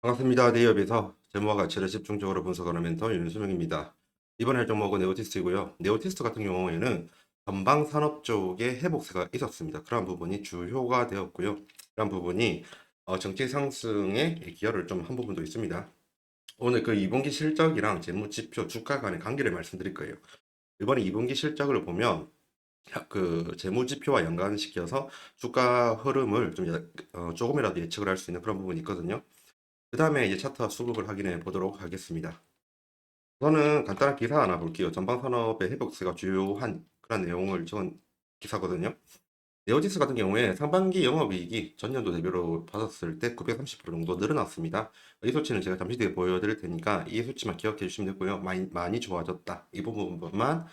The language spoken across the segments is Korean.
반갑습니다. 대기업에서 재무와 가치를 집중적으로 분석하는 멘토 윤수명입니다. 이번 할 종목은 네오티스이고요. 네오티스 같은 경우에는 전방 산업 쪽에 회복세가 있었습니다. 그런 부분이 주효가 되었고요. 그런 부분이 정치 상승에 기여를 좀 한 부분도 있습니다. 오늘 그 2분기 실적이랑 재무지표 주가 간의 관계를 말씀드릴 거예요. 이번에 2분기 실적을 보면 그 재무지표와 연관시켜서 주가 흐름을 좀 조금이라도 예측을 할 수 있는 그런 부분이 있거든요. 그 다음에 이제 차트와 수급을 확인해 보도록 하겠습니다. 저는 간단한 기사 하나 볼게요. 전방산업의 회복세가 주요한 그런 내용을 적은 기사거든요. 네오지스 같은 경우에 상반기 영업이익이 전년도 대비로 봤었을 때 930% 정도 늘어났습니다. 이 수치는 제가 잠시 뒤에 보여드릴 테니까 이 수치만 기억해 주시면 되고요. 많이 좋아졌다. 이 부분만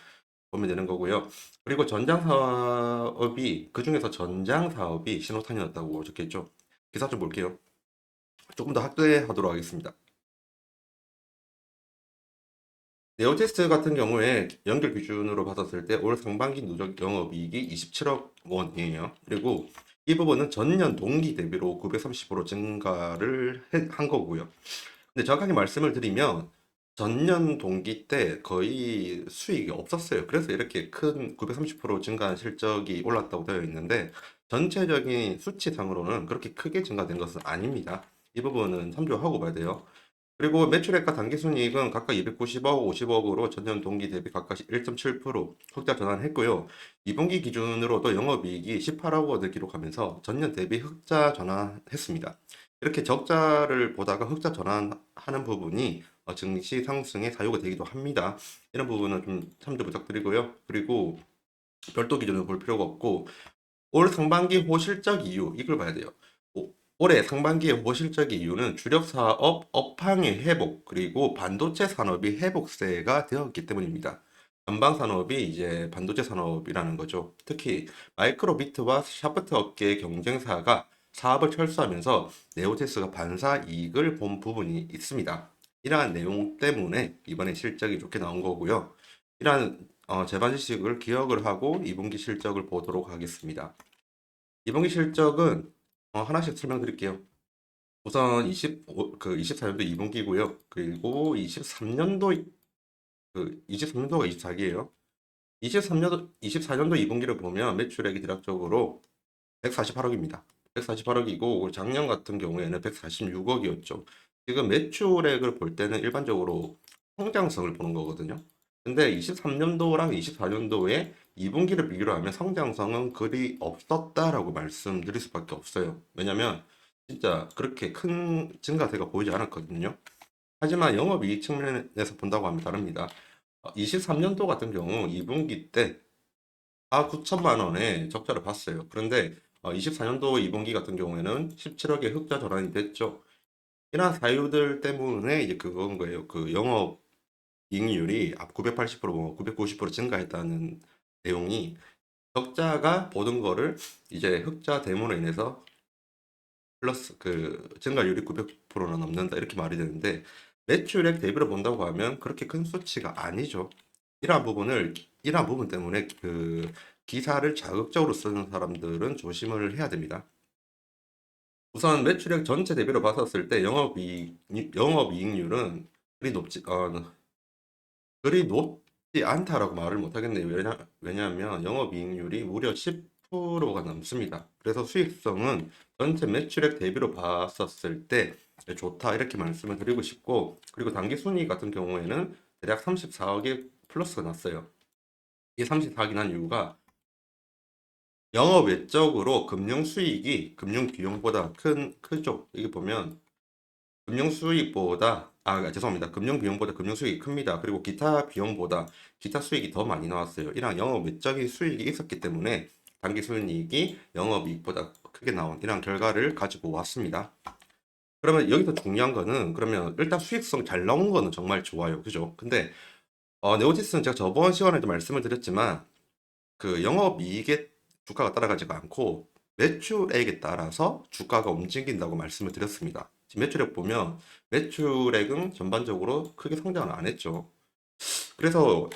보면 되는 거고요. 그리고 전장 사업이 그중에서 전장 사업이 신호탄이었다고 적혔죠. 기사 좀 볼게요. 조금 더 확대하도록 하겠습니다. 네오테스트 같은 경우에 연결 기준으로 봤었을 때 올 상반기 누적 영업이익이 27억 원이에요. 그리고 이 부분은 전년 동기 대비로 930% 증가를 한 거고요. 근데 정확하게 말씀을 드리면 전년 동기 때 거의 수익이 없었어요. 그래서 이렇게 큰 930% 증가한 실적이 올랐다고 되어 있는데 전체적인 수치상으로는 그렇게 크게 증가된 것은 아닙니다. 이 부분은 참조하고 봐야 돼요. 그리고 매출액과 당기순이익은 각각 290억, 50억으로 전년 동기 대비 각각 1.7% 흑자 전환했고요. 2분기 기준으로도 영업이익이 18억 원을 기록하면서 전년 대비 흑자 전환했습니다. 이렇게 적자를 보다가 흑자 전환하는 부분이 증시 상승에 사유가 되기도 합니다. 이런 부분은 좀 참조 부탁드리고요. 그리고 별도 기준으로 볼 필요가 없고 올 상반기 호실적 이유 이걸 봐야 돼요. 올해 상반기의 호실적 이유는 주력 사업 업황의 회복 그리고 반도체 산업이 회복세가 되었기 때문입니다. 전방 산업이 이제 반도체 산업이라는 거죠. 특히 마이크로비트와 샤프트 업계의 경쟁사가 사업을 철수하면서 네오테스가 반사 이익을 본 부분이 있습니다. 이러한 내용 때문에 이번에 실적이 좋게 나온 거고요. 이러한 재반 지식을 기억을 하고 2분기 실적을 보도록 하겠습니다. 2분기 실적은 하나씩 설명드릴게요. 우선 24년도 2분기고요. 그리고 23년도 23년도가 24기예요. 24년도 2분기를 보면 매출액이 대략적으로 148억입니다. 148억이고 작년 같은 경우에는 146억이었죠. 지금 매출액을 볼 때는 일반적으로 성장성을 보는 거거든요. 근데 23년도랑 24년도에 2분기를 비교를 하면 성장성은 그리 없었다라고 말씀드릴 수밖에 없어요. 왜냐면 진짜 그렇게 큰 증가세가 보이지 않았거든요. 하지만 영업이익 측면에서 본다고 하면 다릅니다. 23년도 같은 경우 2분기 때 9천만 원의 적자를 봤어요. 그런데 24년도 2분기 같은 경우에는 17억의 흑자 전환이 됐죠. 이러한 사유들 때문에 이제 그건 거예요. 그 영업 이익률이 980%, 990% 증가했다는 내용이 적자가 보던 거를 이제 흑자 대문으로 인해서 플러스 그 증가율이 900%나 넘는다 이렇게 말이 되는데 매출액 대비로 본다고 하면 그렇게 큰 수치가 아니죠. 이러한 부분 때문에 그 기사를 자극적으로 쓰는 사람들은 조심을 해야 됩니다. 우선 매출액 전체 대비로 봤었을 때 영업이익률은 그리 높지 않다라고 말을 못 하겠네요. 왜냐하면 영업이익률이 무려 10%가 넘습니다. 그래서 수익성은 전체 매출액 대비로 봤었을 때 좋다 이렇게 말씀을 드리고 싶고 그리고 당기순이익 같은 경우에는 대략 34억의 플러스가 났어요. 이게 34억이 난 이유가 영업 외적으로 금융 수익이 금융 비용보다 크죠. 이게 보면 금융 수익보다 죄송합니다. 금융 비용보다 금융 수익이 큽니다. 그리고 기타 비용보다 기타 수익이 더 많이 나왔어요. 이런 영업 외적인 수익이 있었기 때문에 단기 순이익이 영업이익보다 크게 나온 이런 결과를 가지고 왔습니다. 그러면 여기서 중요한 거는 그러면 일단 수익성 잘 나온 거는 정말 좋아요. 그죠? 근데 네오티스는 제가 저번 시간에도 말씀을 드렸지만 그 영업이익에 주가가 따라가지가 않고 매출액에 따라서 주가가 움직인다고 말씀을 드렸습니다. 지금 매출액 보면 매출액은 전반적으로 크게 성장을 안 했죠. 그래서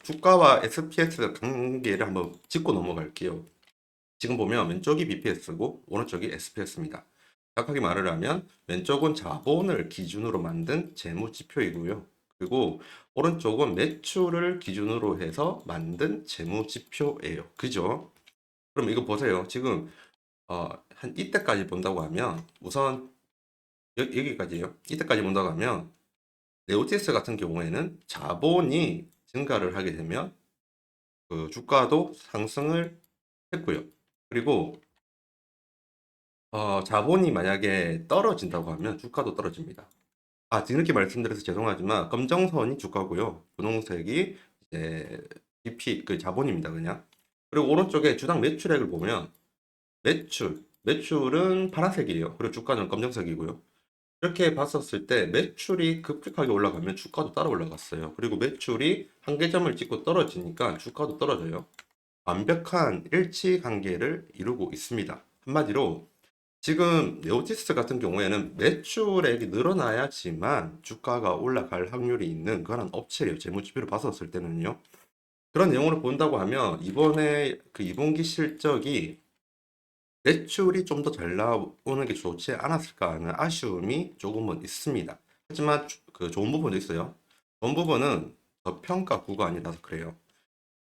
주가와 SPS 관계를 한번 짚고 넘어갈게요. 지금 보면 왼쪽이 BPS고 오른쪽이 SPS입니다. 정확하게 말을 하면 왼쪽은 자본을 기준으로 만든 재무지표이고요. 그리고 오른쪽은 매출을 기준으로 해서 만든 재무지표예요. 그죠? 그럼 이거 보세요. 지금 한 이때까지 본다고 하면 우선 여기까지예요. 이때까지 본다고 하면 네오티스 같은 경우에는 자본이 증가를 하게 되면 그 주가도 상승을 했고요. 그리고 자본이 만약에 떨어진다고 하면 주가도 떨어집니다. 지금 이렇게 말씀드려서 죄송하지만 검정선이 주가고요. 분홍색이 이제 BP 그 자본입니다, 그냥. 그리고 오른쪽에 주당 매출액을 보면 매출은 파란색이에요. 그리고 주가는 검정색이고요. 이렇게 봤었을 때 매출이 급격하게 올라가면 주가도 따라 올라갔어요. 그리고 매출이 한계점을 찍고 떨어지니까 주가도 떨어져요. 완벽한 일치 관계를 이루고 있습니다. 한마디로 지금 네오티스 같은 경우에는 매출액이 늘어나야지만 주가가 올라갈 확률이 있는 그런 업체예요. 재무지표를 봤었을 때는요. 그런 내용으로 본다고 하면 이번에 그 2분기 실적이 매출이 좀 더 잘 나오는 게 좋지 않았을까 하는 아쉬움이 조금은 있습니다. 하지만 그 좋은 부분도 있어요. 좋은 부분은 저평가 구간이라서 그래요.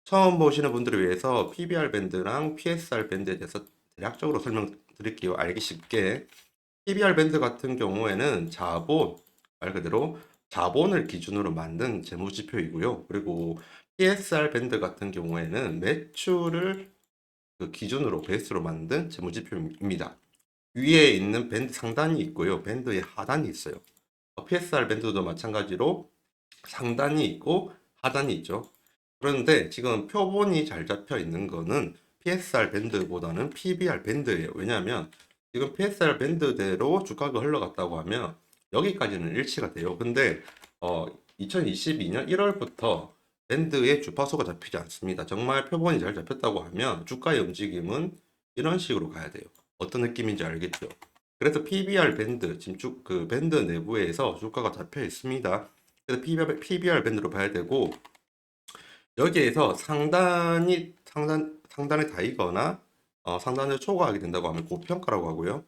처음 보시는 분들을 위해서 PBR 밴드랑 PSR 밴드에 대해서 대략적으로 설명드릴게요. 알기 쉽게. PBR 밴드 같은 경우에는 말 그대로 자본을 기준으로 만든 재무지표이고요. 그리고 PSR 밴드 같은 경우에는 매출을 그 기준으로 베이스로 만든 재무지표입니다. 위에 있는 밴드 상단이 있고요. 밴드의 하단이 있어요. PSR 밴드도 마찬가지로 상단이 있고 하단이 있죠. 그런데 지금 표본이 잘 잡혀 있는 거는 PSR 밴드보다는 PBR 밴드예요. 왜냐하면 지금 PSR 밴드대로 주가가 흘러갔다고 하면 여기까지는 일치가 돼요. 근데 2022년 1월부터 밴드의 주파수가 잡히지 않습니다. 정말 표본이 잘 잡혔다고 하면 주가의 움직임은 이런 식으로 가야 돼요. 어떤 느낌인지 알겠죠? 그래서 PBR 밴드, 지금 그 밴드 내부에서 주가가 잡혀 있습니다. 그래서 PBR 밴드로 봐야 되고, 여기에서 상단에 닿거나 상단을 초과하게 된다고 하면 고평가라고 하고요.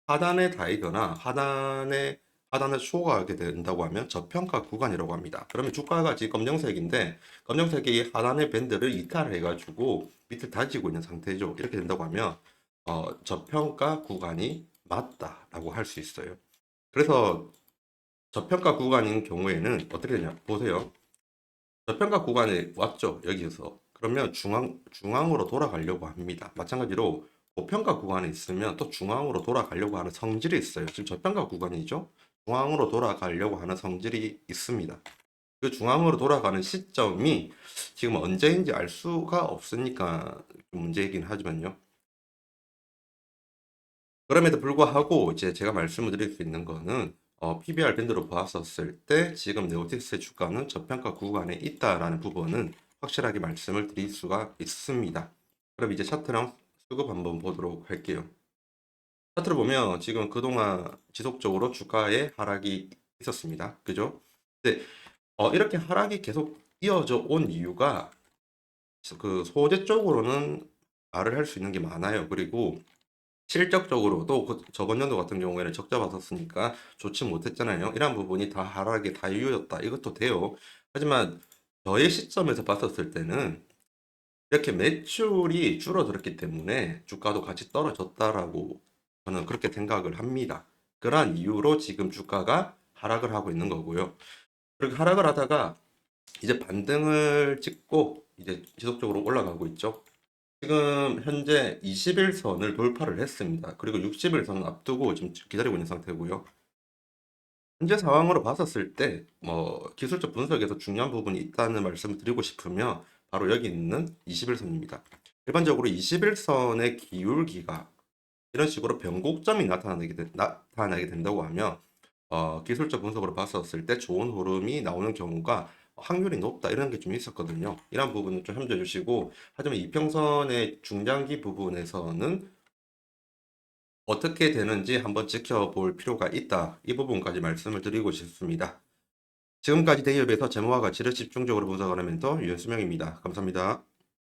하단에 닿거나 하단을 초과하게 된다고 하면 저평가 구간이라고 합니다. 그러면 주가가 지금 검정색인데 검정색이 하단의 밴드를 이탈해 가지고 밑을 다지고 있는 상태죠. 이렇게 된다고 하면 저평가 구간이 맞다라고 할 수 있어요. 그래서 저평가 구간인 경우에는 어떻게 되냐 보세요. 저평가 구간에 왔죠. 여기에서. 그러면 중앙으로 돌아가려고 합니다. 마찬가지로 고평가 구간에 있으면 또 중앙으로 돌아가려고 하는 성질이 있어요. 지금 저평가 구간이죠. 중앙으로 돌아가려고 하는 성질이 있습니다. 그 중앙으로 돌아가는 시점이 지금 언제인지 알 수가 없으니까 좀 문제이긴 하지만요. 그럼에도 불구하고 이제 제가 말씀을 드릴 수 있는 거는 PBR 밴드로 보았었을 때 지금 네오틱스의 주가는 저평가 구간에 있다라는 부분은 확실하게 말씀을 드릴 수가 있습니다. 그럼 이제 차트랑 수급 한번 보도록 할게요. 차트를 보면 지금 그동안 지속적으로 주가의 하락이 있었습니다. 그죠? 근데 이렇게 하락이 계속 이어져 온 이유가 그 소재 쪽으로는 말을 할 수 있는 게 많아요. 그리고 실적적으로도 저번 연도 같은 경우에는 적자 받았으니까 좋지 못했잖아요. 이런 부분이 다 하락의 다 이유였다. 이것도 돼요. 하지만 저의 시점에서 봤었을 때는 이렇게 매출이 줄어들었기 때문에 주가도 같이 떨어졌다라고 저는 그렇게 생각을 합니다. 그러한 이유로 지금 주가가 하락을 하고 있는 거고요. 그렇게 하락을 하다가 이제 반등을 찍고 이제 지속적으로 올라가고 있죠. 지금 현재 21선을 돌파를 했습니다. 그리고 60일선은 앞두고 지금 기다리고 있는 상태고요. 현재 상황으로 봤었을 때 기술적 분석에서 중요한 부분이 있다는 말씀을 드리고 싶으면 바로 여기 있는 21선입니다. 일반적으로 21선의 기울기가 이런 식으로 변곡점이 나타나게 된다고 하면 기술적 분석으로 봤었을 때 좋은 흐름이 나오는 경우가 확률이 높다 이런 게 좀 있었거든요. 이런 부분은 좀 염두해 주시고 하지만 이평선의 중장기 부분에서는 어떻게 되는지 한번 지켜볼 필요가 있다. 이 부분까지 말씀을 드리고 싶습니다. 지금까지 대기업에서 재무와 가치를 집중적으로 분석하는 멘토 유현수명입니다. 감사합니다.